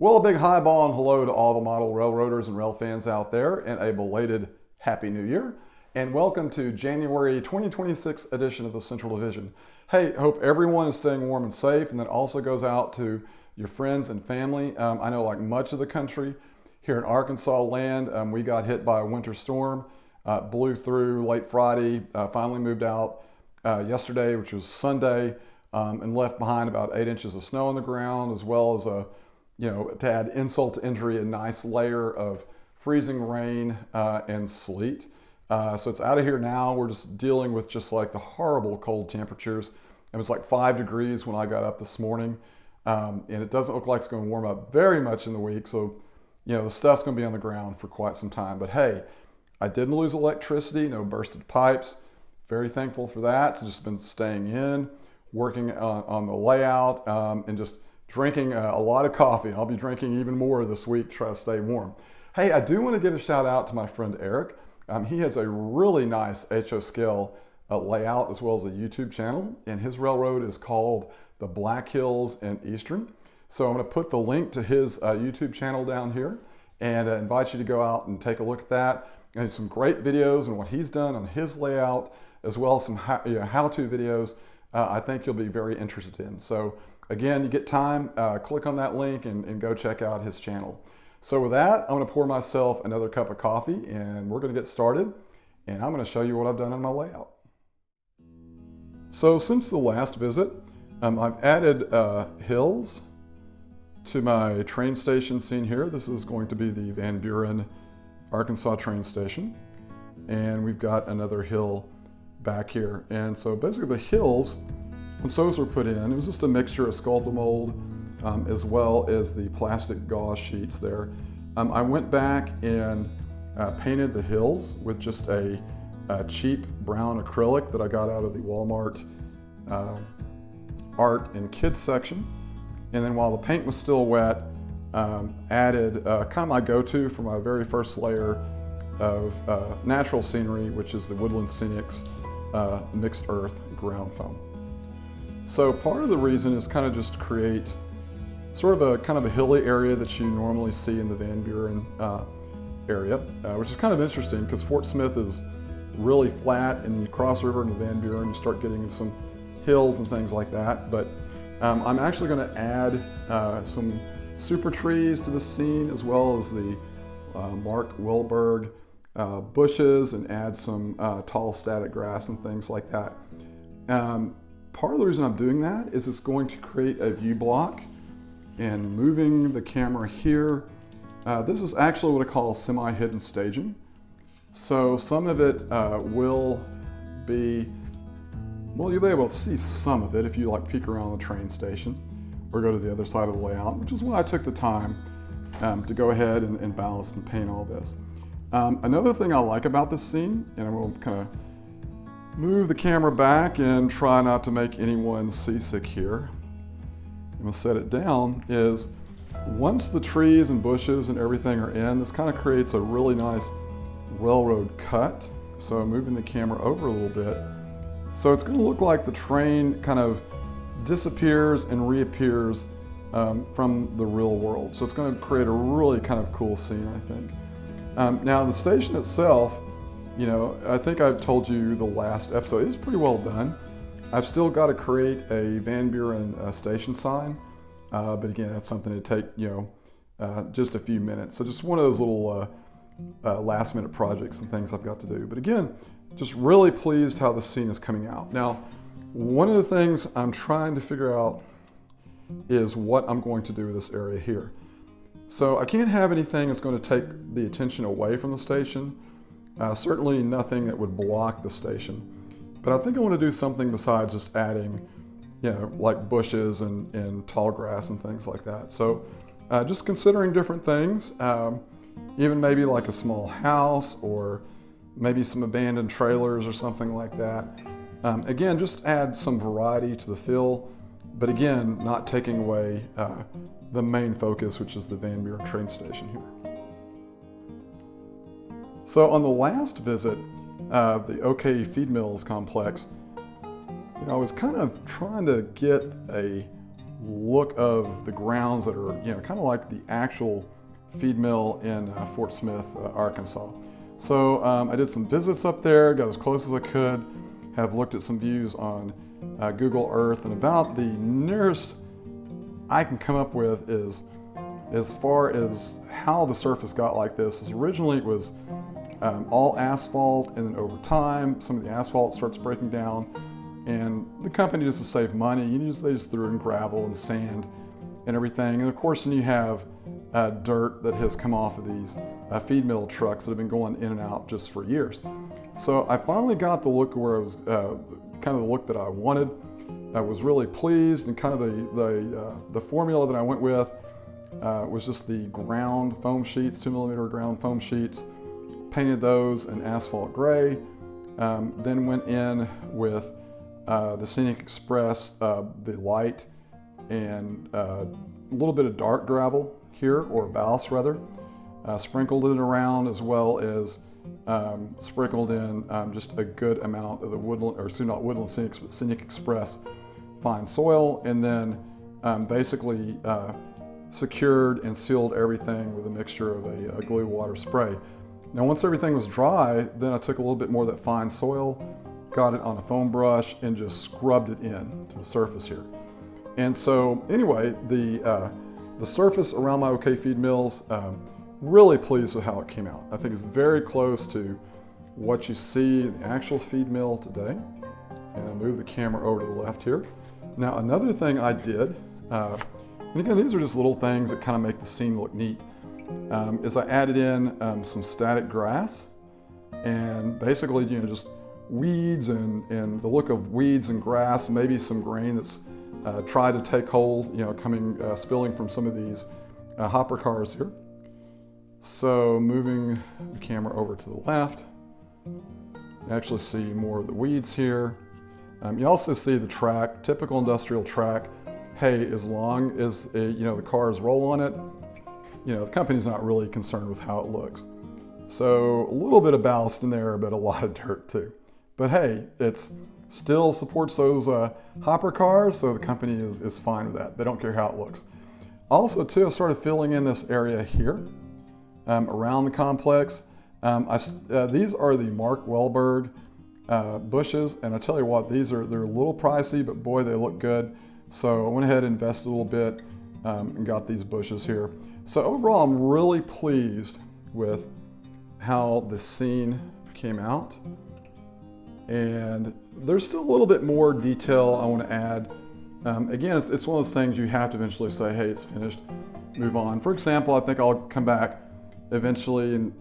Well, a big highball and hello to all the model railroaders and rail fans out there, and a belated Happy New Year. And welcome to January 2026 edition of the Central Division. Hey, hope everyone is staying warm and safe, and that also goes out to your friends and family. I know like much of the country here in Arkansas land, we got hit by a winter storm, blew through late Friday, finally moved out yesterday, which was Sunday, and left behind about 8 inches of snow on the ground, as well as to add insult to injury, a nice layer of freezing rain and sleet. So it's out of here now. We're just dealing with just like the horrible cold temperatures. It was like 5 degrees when I got up this morning. And it doesn't look like it's going to warm up very much in the week. So, the stuff's going to be on the ground for quite some time. But hey, I didn't lose electricity, no bursted pipes. Very thankful for that. So just been staying in, working on the layout, and just drinking a lot of coffee. I'll be drinking even more this week to try to stay warm. Hey, I do want to give a shout out to my friend Eric. He has a really nice HO scale layout as well as a YouTube channel, and his railroad is called the Black Hills and Eastern. So I'm going to put the link to his YouTube channel down here and invite you to go out and take a look at that. And some great videos and what he's done on his layout, as well as some how-to videos I think you'll be very interested in. So again, you get time, click on that link and go check out his channel. So with that, I'm going to pour myself another cup of coffee and we're going to get started. And I'm going to show you what I've done in my layout. So since the last visit, I've added hills to my train station scene here. This is going to be the Van Buren, Arkansas train station. And we've got another hill back here. And so basically the hills, once those were put in, it was just a mixture of sculpted mold as well as the plastic gauze sheets there. I went back and painted the hills with just a cheap brown acrylic that I got out of the Walmart art and kids section. And then while the paint was still wet, added kind of my go-to for my very first layer of natural scenery, which is the Woodland Scenics mixed earth ground foam. So part of the reason is kind of just to create sort of a kind of a hilly area that you normally see in the Van Buren area, which is kind of interesting because Fort Smith is really flat, and you cross river into Van Buren, you start getting some hills and things like that. But I'm actually going to add some super trees to the scene, as well as the Mark Wilberg bushes, and add some tall static grass and things like that. Part of the reason I'm doing that is it's going to create a view block, and moving the camera here, this is actually what I call semi-hidden staging. So some of it will be, well, you'll be able to see some of it if you like peek around the train station or go to the other side of the layout, which is why I took the time to go ahead and balance and paint all this. Another thing I like about this scene, and I'm going to kind of move the camera back and try not to make anyone seasick here. I'm going to set it down, is once the trees and bushes and everything are in, this kind of creates a really nice railroad cut. So moving the camera over a little bit. So it's going to look like the train kind of disappears and reappears from the real world. So it's going to create a really kind of cool scene, I think. Now the station itself, I think I've told you the last episode, it's pretty well done. I've still got to create a Van Buren station sign, but again, that's something to take, just a few minutes. So just one of those little last minute projects and things I've got to do. But again, just really pleased how the scene is coming out. Now, one of the things I'm trying to figure out is what I'm going to do with this area here. So I can't have anything that's going to take the attention away from the station. Certainly nothing that would block the station. But I think I want to do something besides just adding, like bushes and tall grass and things like that. So just considering different things, even maybe like a small house or maybe some abandoned trailers or something like that. Again, just add some variety to the feel, but again, not taking away the main focus, which is the Van Buren train station here. So on the last visit of the OK Feed Mills complex, I was kind of trying to get a look of the grounds that are, kind of like the actual feed mill in Fort Smith, Arkansas. So I did some visits up there, got as close as I could, have looked at some views on Google Earth, and about the nearest I can come up with is, as far as how the surface got like this, is originally it was all asphalt, and then over time some of the asphalt starts breaking down, and the company, just to save money, they just threw in gravel and sand and everything. And of course then you have dirt that has come off of these feed mill trucks that have been going in and out just for years. So I finally got the look where I was kind of the look that I wanted. I was really pleased, and kind of the formula that I went with was just the ground foam sheets, 2mm ground foam sheets. Painted those in asphalt gray. Then went in with the Scenic Express, the light, and a little bit of dark gravel here, or ballast rather. Sprinkled it around, as well as sprinkled in just a good amount of the Woodland, or not Woodland Scenic, but Scenic Express fine soil, and then basically secured and sealed everything with a mixture of a glue water spray. Now once everything was dry, then I took a little bit more of that fine soil, got it on a foam brush, and just scrubbed it in to the surface here. And so anyway, the surface around my OK feed mills, really pleased with how it came out. I think it's very close to what you see in the actual feed mill today. And I'll move the camera over to the left here. Now another thing I did, and again, these are just little things that kind of make the scene look neat, is I added in some static grass, and basically, just weeds and the look of weeds and grass, maybe some grain that's tried to take hold, spilling from some of these hopper cars here. So moving the camera over to the left, you actually see more of the weeds here. You also see the track, typical industrial track. Hey, as long as the cars roll on it, the company's not really concerned with how it looks. So a little bit of ballast in there, but a lot of dirt too. But hey, it still supports those hopper cars, so the company is fine with that. They don't care how it looks. Also too, I started filling in this area here around the complex. These are the Mark Wahlberg bushes, and I tell you what, they're a little pricey, but boy, they look good. So I went ahead and invested a little bit and got these bushes here. So overall, I'm really pleased with how the scene came out. And there's still a little bit more detail I want to add. Again, it's one of those things you have to eventually say, hey, it's finished, move on. For example, I think I'll come back eventually and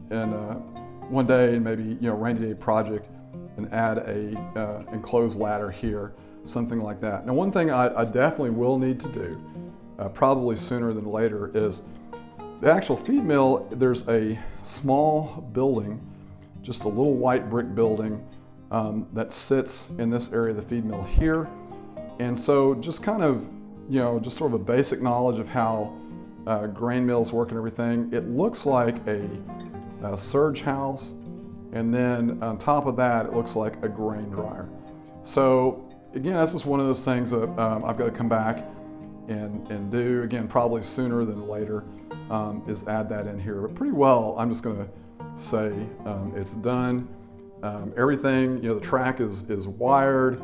one day, and maybe rainy day project, and add a enclosed ladder here, something like that. Now, one thing I definitely will need to do, probably sooner than later, is the actual feed mill. There's a small building, just a little white brick building that sits in this area of the feed mill here. And so just kind of, just sort of a basic knowledge of how grain mills work and everything. It looks like a surge house, and then on top of that, it looks like a grain dryer. So again, this is one of those things that I've got to come back and do, again, probably sooner than later, is add that in here. But pretty well, I'm just gonna say it's done. Everything, the track is wired,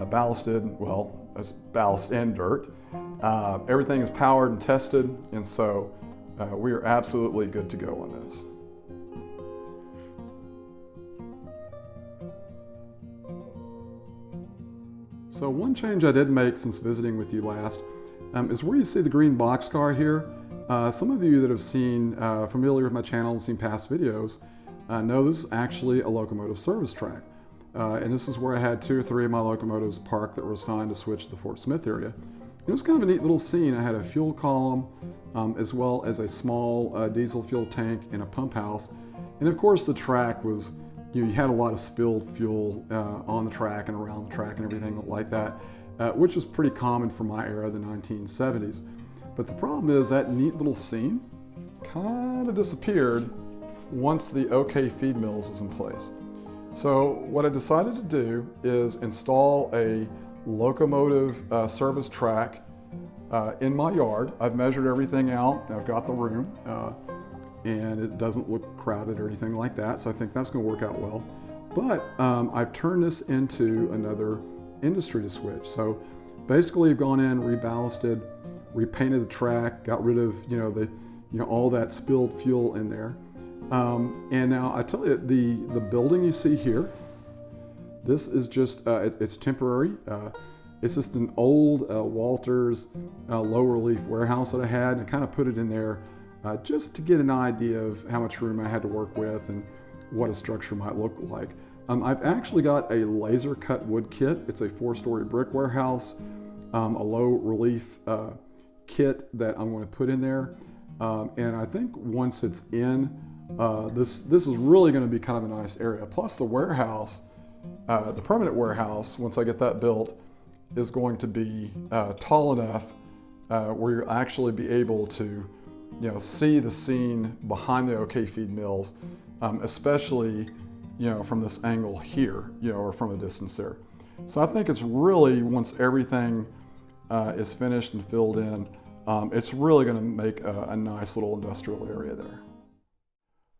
ballasted, well, it's ballast and dirt. Everything is powered and tested, and so we are absolutely good to go on this. So one change I did make since visiting with you last is where you see the green boxcar here. Some of you that have seen, familiar with my channel and seen past videos, know this is actually a locomotive service track. And this is where I had 2 or 3 of my locomotives parked that were assigned to switch to the Fort Smith area. It was kind of a neat little scene. I had a fuel column, as well as a small diesel fuel tank and a pump house. And of course the track was, you had a lot of spilled fuel on the track and around the track and everything like that, which was pretty common for my era, the 1970s. But the problem is that neat little scene kind of disappeared once the OK feed mills was in place. So what I decided to do is install a locomotive service track in my yard. I've measured everything out. I've got the room, and it doesn't look crowded or anything like that. So I think that's going to work out well. But I've turned this into another industry to switch. So basically, I've gone in, reballasted, repainted the track, got rid of all that spilled fuel in there. And now I tell you, the building you see here, this is just it's temporary. It's just an old Walters low relief warehouse that I had, and I kind of put it in there just to get an idea of how much room I had to work with and what a structure might look like. I've actually got a laser cut wood kit. It's a 4-story brick warehouse, a low relief kit that I'm going to put in there. And I think once it's in, this is really going to be kind of a nice area. Plus the warehouse, the permanent warehouse, once I get that built, is going to be tall enough where you'll actually be able to see the scene behind the OK Feed Mills, especially from this angle here, or from a distance there. So I think it's really, once everything is finished and filled in, it's really going to make a nice little industrial area there.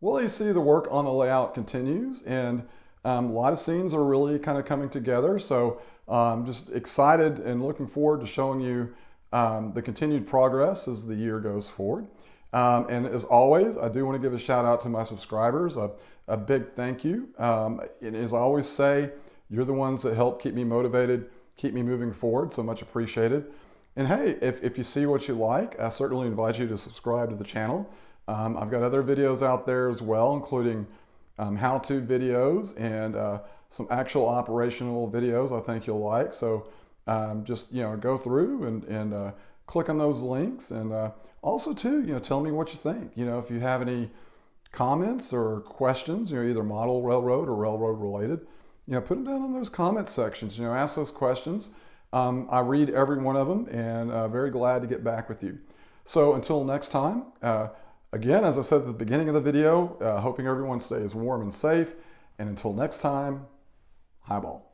Well, you see the work on the layout continues, and a lot of scenes are really kind of coming together. So I'm just excited and looking forward to showing you the continued progress as the year goes forward. And as always, I do want to give a shout out to my subscribers, a big thank you. And as I always say, you're the ones that help keep me motivated, keep me moving forward, so much appreciated. And hey, if you see what you like, I certainly invite you to subscribe to the channel. I've got other videos out there as well, including how-to videos and some actual operational videos I think you'll like. So just go through and click on those links, and also too tell me what you think. If you have any comments or questions, either model railroad or railroad related, put them down in those comment sections. Ask those questions. I read every one of them, and very glad to get back with you. So until next time, again, as I said at the beginning of the video, hoping everyone stays warm and safe. And until next time, highball.